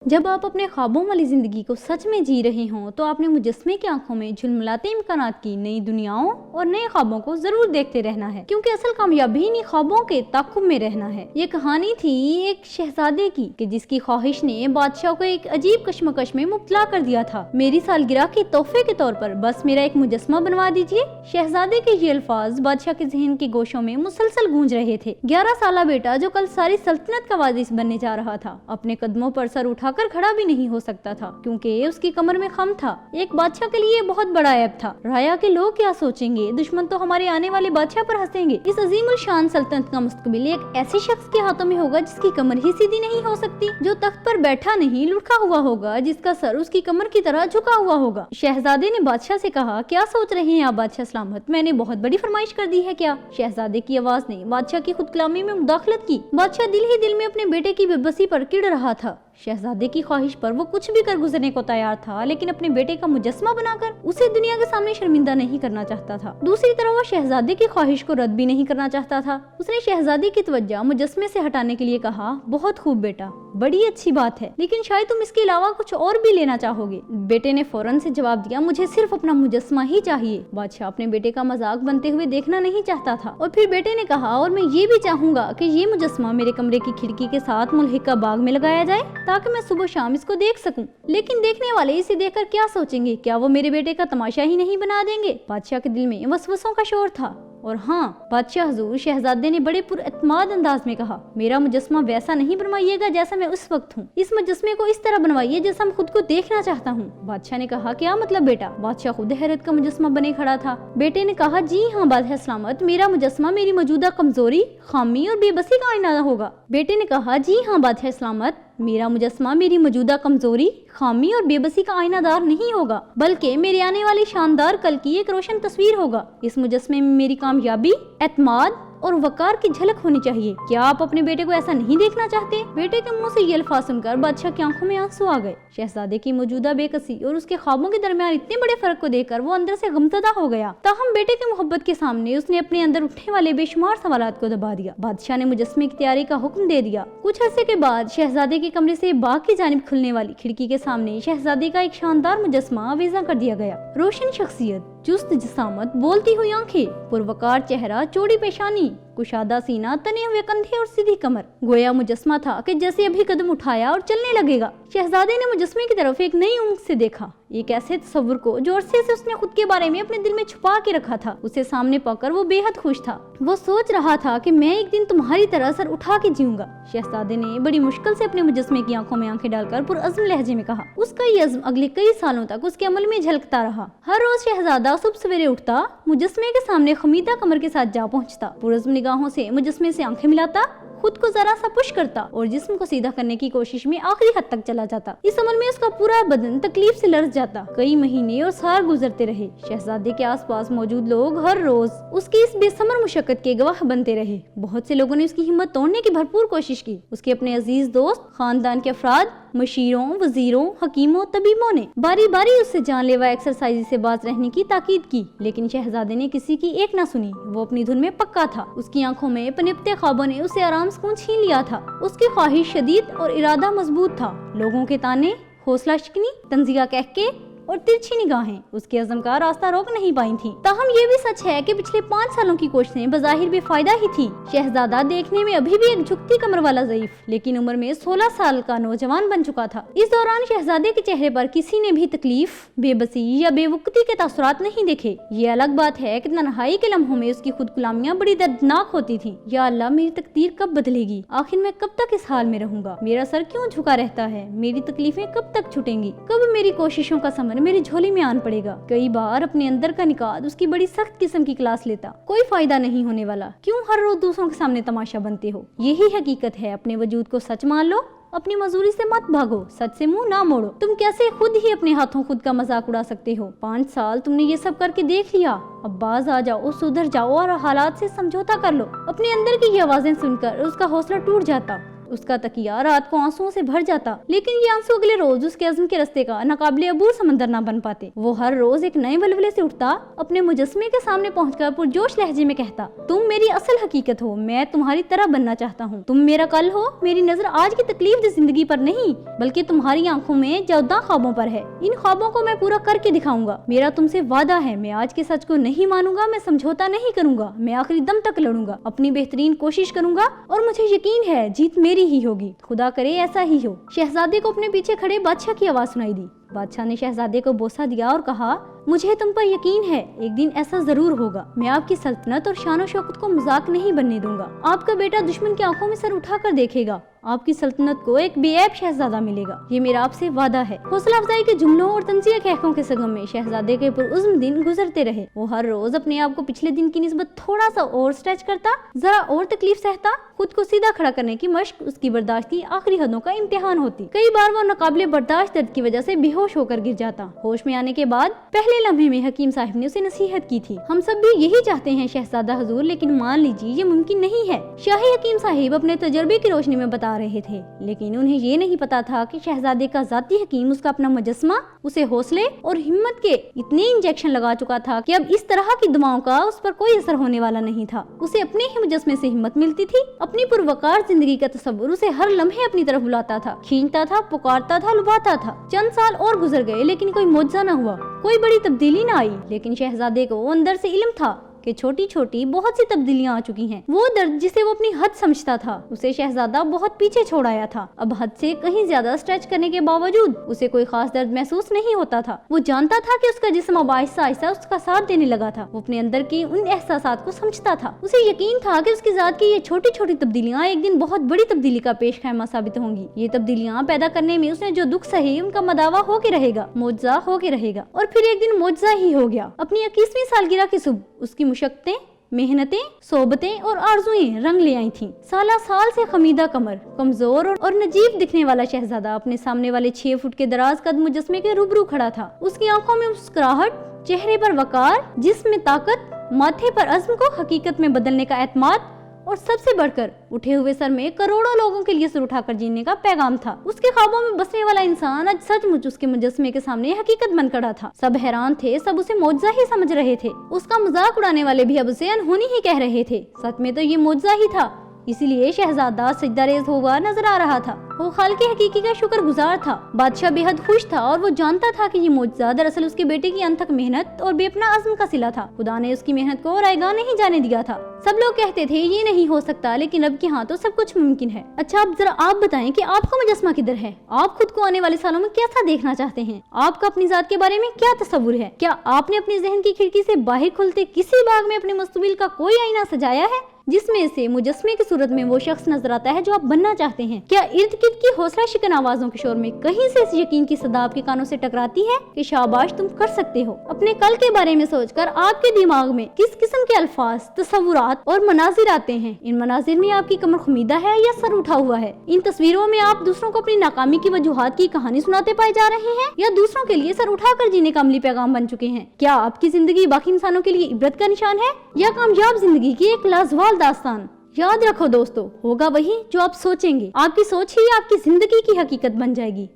जब आप अपने ख्वाबों वाली जिंदगी को सच में जी रहे हों तो आपने मुजस्मे की आंखों में झुलमिलाते इम्कानात की नई दुनियाओं और नए ख्वाबों को जरूर देखते रहना है, क्योंकि असल कामयाबी इन्हीं ख्वाबों के ताक़ुब में रहना है। ये कहानी थी एक शहजादे की कि जिसकी ख्वाहिश ने बादशाह को एक अजीब कश्मकश में मुब्तला कर दिया था। मेरी सालगिरह के तोहफे के तौर पर बस मेरा एक मुजस्मा बनवा दीजिए। शहजादे के ये अल्फाज बादशाह के जहन के गोशों में मुसलसल गूंज रहे थे। 11 साला बेटा जो कल सारी सल्तनत का वारिस बनने जा रहा था, अपने कदमों पर सर उठाकर खड़ा भी नहीं हो सकता था क्योंकि उसकी कमर में खम था। एक बादशाह के लिए बहुत बड़ा ऐब था। राया के लोग क्या सोचेंगे, दुश्मन तो हमारे आने वाले बादशाह पर हंसेंगे। इस अजीमुल शान सल्तनत का मुस्तकबिल एक ऐसे शख्स के हाथों में होगा जिसकी कमर ही सीधी नहीं हो सकती, जो तख्त पर बैठा नहीं लुढ़का हुआ होगा, जिसका सर उसकी कमर की तरह झुका हुआ होगा। शहजादे ने बादशाह से कहा, क्या सोच रहे हैं आप बादशाह सलामत, मैंने बहुत बड़ी फरमाइश कर दी है क्या? शहजादे की आवाज ने बादशाह की खुदकलामी में मुदाखलत की। बादशाह दिल ही दिल में अपने बेटे की बेबसी पर किड़ रहा था। शहजादे की ख्वाहिश पर वो कुछ भी कर गुजरने को तैयार था, लेकिन अपने बेटे का मुजस्मा बनाकर उसे दुनिया के सामने शर्मिंदा नहीं करना चाहता था। दूसरी तरफ वो शहजादे की ख्वाहिश को रद्द भी नहीं करना चाहता था। उसने शहजादी की तवज्जो मुजस्मे से हटाने के लिए कहा, बहुत खूब बेटा, बड़ी अच्छी बात है, लेकिन शायद तुम इसके अलावा कुछ और भी लेना चाहोगे। बेटे ने फौरन से जवाब दिया, मुझे सिर्फ अपना मुजस्मा ही चाहिए। बादशाह अपने बेटे का मजाक बनते हुए देखना नहीं चाहता था और फिर बेटे ने कहा, और मैं ये भी चाहूंगा कि ये मुजस्मा मेरे कमरे की खिड़की के साथ मुल्हिका बाग में लगाया जाए ताकि मैं सुबह शाम इसको देख सकूं। लेकिन देखने वाले इसे देखकर क्या सोचेंगे? क्या वो मेरे बेटे का तमाशा ही नहीं बना देंगे? बादशाह के दिल में वसवसों का शोर था। और हाँ बादशाह हुजूर, शहजादे ने बड़े पुरएतमाद अंदाज में कहा, मेरा मुजस्मा वैसा नहीं बनवाइएगा जैसा मैं उस वक्त हूँ। इस मुजस्मे को इस तरह बनवाइए जैसा मैं खुद को देखना चाहता हूँ। बादशाह ने कहा, क्या मतलब बेटा? बादशाह खुद हैरत का मुजस्मा बने खड़ा था। बेटे ने कहा, जी हाँ बादशाह सलामत, मेरा मुजस्मा मेरी मौजूदा कमजोरी, खामी और बेबसी का आईना होगा। बेटे ने कहा, जी हाँ बादशाह सलामत, मेरा मुजस्मा मेरी मौजूदा कमजोरी, खामी और बेबसी का आईनादार नहीं होगा, बल्कि मेरे आने वाली शानदार कल की एक रोशन तस्वीर होगा। इस मुजस्मे में मेरी कामयाबी, एतमाद और वकार की झलक होनी चाहिए। क्या आप अपने बेटे को ऐसा नहीं देखना चाहते? बेटे के मुंह से ये अल्फाज सुनकर बादशाह की आंखों में आंसू आ गए। शहजादे की मौजूदा बेकसी और उसके ख्वाबों के दरमियान इतने बड़े फर्क को देखकर वो अंदर से गमज़दा हो गया। ताहम बेटे की मोहब्बत के सामने उसने अपने अंदर उठने वाले बेशुमार सवालात को दबा दिया। बादशाह ने मुजस्मे की तैयारी का हुक्म दे दिया। कुछ अरसे के बाद शहजादे के कमरे से बाग की जानिब खुलने वाली खिड़की के सामने शहजादे का एक शानदार मुजस्मा आवेजा कर दिया गया। रोशन शख्सियत, चुस्त जिसामत, बोलती हुई आंखें, पुरवकार चेहरा, चौड़ी पेशानी, कुशादा सीना, तने हुए कंधे और सीधी कमर। गोया मुजस्मा था कि जैसे अभी कदम उठाया और चलने लगेगा। शहजादे ने मुजस्मे की तरफ एक नई उम्मीद से देखा, एक ऐसे तस्वुर को जो अरसे से उसने खुद के बारे में अपने दिल में छुपा के रखा था। उसे सामने पाकर वो बेहद खुश था। वो सोच रहा था कि मैं एक दिन तुम्हारी तरह सर उठा के जीऊंगा। शहजादे ने बड़ी मुश्किल से अपने मुजस्मे की आंखों में आंखें डालकर पुरअज़्म लहजे में कहा। उसका ये अज़्म अगले कई सालों तक उसके अमल में झलकता रहा। हर रोज शहजादा सुबह सवेरे उठता, मुजस्मे के सामने खमीदा कमर के साथ जा पहुंचता, पुरअज़्म निगाहों से मुजस्मे से आंखें मिलाता, खुद को जरा सा पुश करता और जिस्म को सीधा करने की कोशिश में आखिरी हद तक चला जाता। इस अमल में उसका पूरा बदन तकलीफ से लरज़ जाता। कई महीने और साल गुजरते रहे। शहजादे के आसपास मौजूद लोग हर रोज उसकी इस बेसमर मुशक्कत के गवाह बनते रहे। बहुत से लोगों ने उसकी हिम्मत तोड़ने की भरपूर कोशिश की। उसके अपने अजीज दोस्त, खानदान के अफराद, मशीरों, वजीरों, हकीमों, तबीबों ने बारी बारी उससे जानलेवा एक्सरसाइज से बाज रहने की ताकीद की, लेकिन शहजादे ने किसी की एक ना सुनी। वो अपनी धुन में पक्का था। उसकी आंखों में पनपते ख्वाबों ने उसे आराम सुकून छीन लिया था। उसकी ख्वाहिश शदीद और इरादा मजबूत था। लोगों के ताने, हौसला शिकनी, तंजिया कह के और तिरछी निगाहें उसके अज़म का रास्ता रोक नहीं पाई थी। ताहम ये भी सच है कि पिछले 5 सालों की कोशिशें बज़ाहिर बेफायदा ही थी। शहजादा देखने में अभी भी एक झुकती कमर वाला ज़ईफ, लेकिन उम्र में 16 साल का नौजवान बन चुका था। इस दौरान शहजादे के चेहरे पर किसी ने भी तकलीफ, बेबसी या बेवक्ती के तासुरात नहीं देखे। ये अलग बात है कि तन्हाई के लम्हों में उसकी खुदकुलामियां बड़ी दर्दनाक होती थी। या अल्लाह, मेरी तकदीर कब बदलेगी? आखिर मैं कब तक इस हाल में रहूंगा? मेरा सर क्यों झुका रहता है? मेरी तकलीफें कब तक छूटेंगी? कब मेरी कोशिशों का समर मेरी झोली में आन पड़ेगा? कई बार अपने अंदर का निकाद उसकी बड़ी सख्त किस्म की क्लास लेता। कोई फायदा नहीं होने वाला, क्यों हर रोज दूसरों के सामने तमाशा बनते हो? यही हकीकत है। अपने वजूद को सच मान लो, अपनी मजदूरी से मत भागो, सच से मुंह ना मोड़ो। तुम कैसे खुद ही अपने हाथों खुद का मजाक उड़ा सकते हो? 5 साल तुमने ये सब करके देख लिया। अब बाज आ जाओ, सुधर जाओ और हालात से समझौता कर लो। अपने अंदर की ये आवाजें सुनकर उसका हौसला टूट जाता। उसका तकिया रात को आंसुओं से भर जाता, लेकिन ये आंसू अगले रोज उसके अज़्म के रास्ते का नाकाबिले अबूर समंदर ना बन पाते। वो हर रोज एक नए वलवले से उठता, अपने मुजस्मे के सामने पहुंचकर पुरजोश लहजे में कहता, तुम मेरी असल हकीकत हो, मैं तुम्हारी तरह बनना चाहता हूँ। तुम मेरा कल हो, मेरी नजर आज की तकलीफ दी जिंदगी पर नहीं, बल्कि तुम्हारी आंखों में जौदा ख्वाबों पर है। इन ख्वाबों को मैं पूरा करके दिखाऊंगा। मेरा तुमसे वादा है, मैं आज के सच को नहीं मानूंगा, मैं समझौता नहीं करूंगा, मैं आखिरी दम तक लड़ूंगा, अपनी बेहतरीन कोशिश करूंगा और मुझे यकीन है जीत मेरी ही होगी। खुदा करे ऐसा ही हो। शहजादे को अपने पीछे खड़े बादशाह की आवाज सुनाई दी। बादशाह ने शहजादे को बोसा दिया और कहा, मुझे तुम पर यकीन है, एक दिन ऐसा जरूर होगा। मैं आपकी सल्तनत और शान शौकत को मजाक नहीं बनने दूंगा। आपका बेटा दुश्मन की आंखों में सर उठाकर देखेगा, आपकी सल्तनत को एक बेऐब शहजादा मिलेगा, ये मेरा आपसे वादा है। हौसला अफजाई के जुमलों और तंजिया कहकों के संगम में शहजादे के पुरउज़्म दिन गुजरते रहे। वो हर रोज अपने आप को पिछले दिन की निस्बत थोड़ा सा और स्ट्रेच करता, जरा और तकलीफ सहता। खुद को सीधा खड़ा करने की मश्क उसकी बर्दाश्त की आखिरी हदों का इम्तिहान होती। कई बार वो नाकाबिले बर्दाश्त दर्द की वजह से बेहोश होकर गिर जाता। होश में आने के बाद पहले लम्हे में हकीम साहिब ने उसे नसीहत की थी, हम सब भी यही चाहते हैं शहजादा हुजूर, लेकिन मान लीजिए ये मुमकिन नहीं है। शाही हकीम साहिब अपने तजर्बे की रोशनी में बता रहे थे, लेकिन उन्हें ये नहीं पता था कि शहजादे का जाती हकीम उसका अपना मुजस्मा उसे हौसले और हिम्मत के इतने इंजेक्शन लगा चुका था कि अब इस तरह की दुआओं का उस पर कोई असर होने वाला नहीं था। उसे अपने ही मुजस्मे से हिम्मत मिलती थी। अपनी पुरवकार जिंदगी का तस्वुर उसे हर लम्हे अपनी तरफ बुलाता था, खींचता था, पुकारता था, लुभाता था। चंद साल और गुजर गए, लेकिन कोई मुआवजा न हुआ, कोई बड़ी तब्दीली न आई। लेकिन शहजादे को अंदर से इल्म था कि छोटी छोटी बहुत सी तब्दीलियां आ चुकी हैं। वो दर्द जिसे वो अपनी हद समझता था, उसे शहजादा बहुत पीछे छोड़ आया था। अब हद से कहीं ज्यादा स्ट्रेच करने के बावजूद उसे कोई खास दर्द महसूस नहीं होता था। वो जानता था कि उसका जिस्म अब आहिस्ता आहिस्ता उसका साथ देने लगा था। वो अपने अंदर की उन एहसासात को समझता था। उसे यकीन था कि उसकी जात की ये छोटी छोटी तब्दीलियां एक दिन बहुत बड़ी तब्दीली का पेश खैमा साबित होंगी। ये तब्दीलियां पैदा करने में उसने जो दुख सहे, उनका मदावा होके रहेगा, मुआवजा होके रहेगा। और फिर एक दिन मुआवजा ही हो गया। अपनी 21वीं सालगिरह की सुबह उसकी मुशक्कतें, मेहनतें, सोबतें और आरजुएं रंग ले आई थीं। साला साल से खमीदा कमर, कमजोर और नजीब दिखने वाला शहजादा अपने सामने वाले 6 फुट के दराज कद मुजस्मे के रूबरू खड़ा था। उसकी आंखों में मुस्कुराहट, चेहरे पर वकार, जिस्म में ताकत, माथे पर अज़्म को हकीकत में बदलने का एतमाद और सबसे बढ़कर उठे हुए सर में करोड़ों लोगों के लिए सर उठाकर जीने का पैगाम था। उसके ख्वाबों में बसने वाला इंसान आज सचमुच उसके मुजस्मे के सामने हकीकत बन खड़ा था। सब हैरान थे, सब उसे मौजज़ा ही समझ रहे थे। उसका मजाक उड़ाने वाले भी अब उसे अनहोनी ही कह रहे थे। सच में तो ये मौजज़ा ही था, इसीलिए शहजादा सजदारेज हुआ नजर आ रहा था। वो खालिक हकीकी का शुक्रगुजार था। बादशाह बेहद खुश था और वो जानता था कि ये मुआवजा दरअसल उसके बेटे की अनथक मेहनत और बेपना अज़्म का सिला था। खुदा ने उसकी मेहनत को रायगा नहीं जाने दिया था। सब लोग कहते थे ये नहीं हो सकता, लेकिन रब के हाथ तो सब कुछ मुमकिन है। अच्छा, अब जरा आप बताएं कि आपका मुजस्मा किधर है? आप खुद को आने वाले सालों में कैसा देखना चाहते हैं? आपका अपनी जात के बारे में क्या तस्वुर है? क्या आपने अपने जहन की खिड़की से बाहर खुलते किसी बाग में अपने मुस्तकबिल का कोई आईना सजाया है, जिसमें से मुजस्मे की सूरत में वो शख्स नजर आता है जो आप बनना चाहते हैं? क्या इर्द गिर्द की हौसला शिकन आवाजों के शोर में कहीं से इस यकीन की सदा आपके कानों से टकराती है कि शाबाश, तुम कर सकते हो? अपने कल के बारे में सोचकर आपके दिमाग में किस किस्म के अल्फाज, तस्वुरात और मनाजिर आते हैं? इन मनाजिर में आपकी कमर खुमीदा है या सर उठा हुआ है? इन तस्वीरों में आप दूसरों को अपनी नाकामी की वजूहात की कहानी सुनाते पाए जा रहे हैं या दूसरों के लिए सर उठाकर जीने का अमली पैगाम बन चुके हैं? क्या आपकी जिंदगी बाकी इंसानों के लिए इबरत का निशान है या कामयाब जिंदगी की एक लाजवाब दास्तान? याद रखो दोस्तों, होगा वही जो आप सोचेंगे। आपकी सोच ही आपकी जिंदगी की हकीकत बन जाएगी।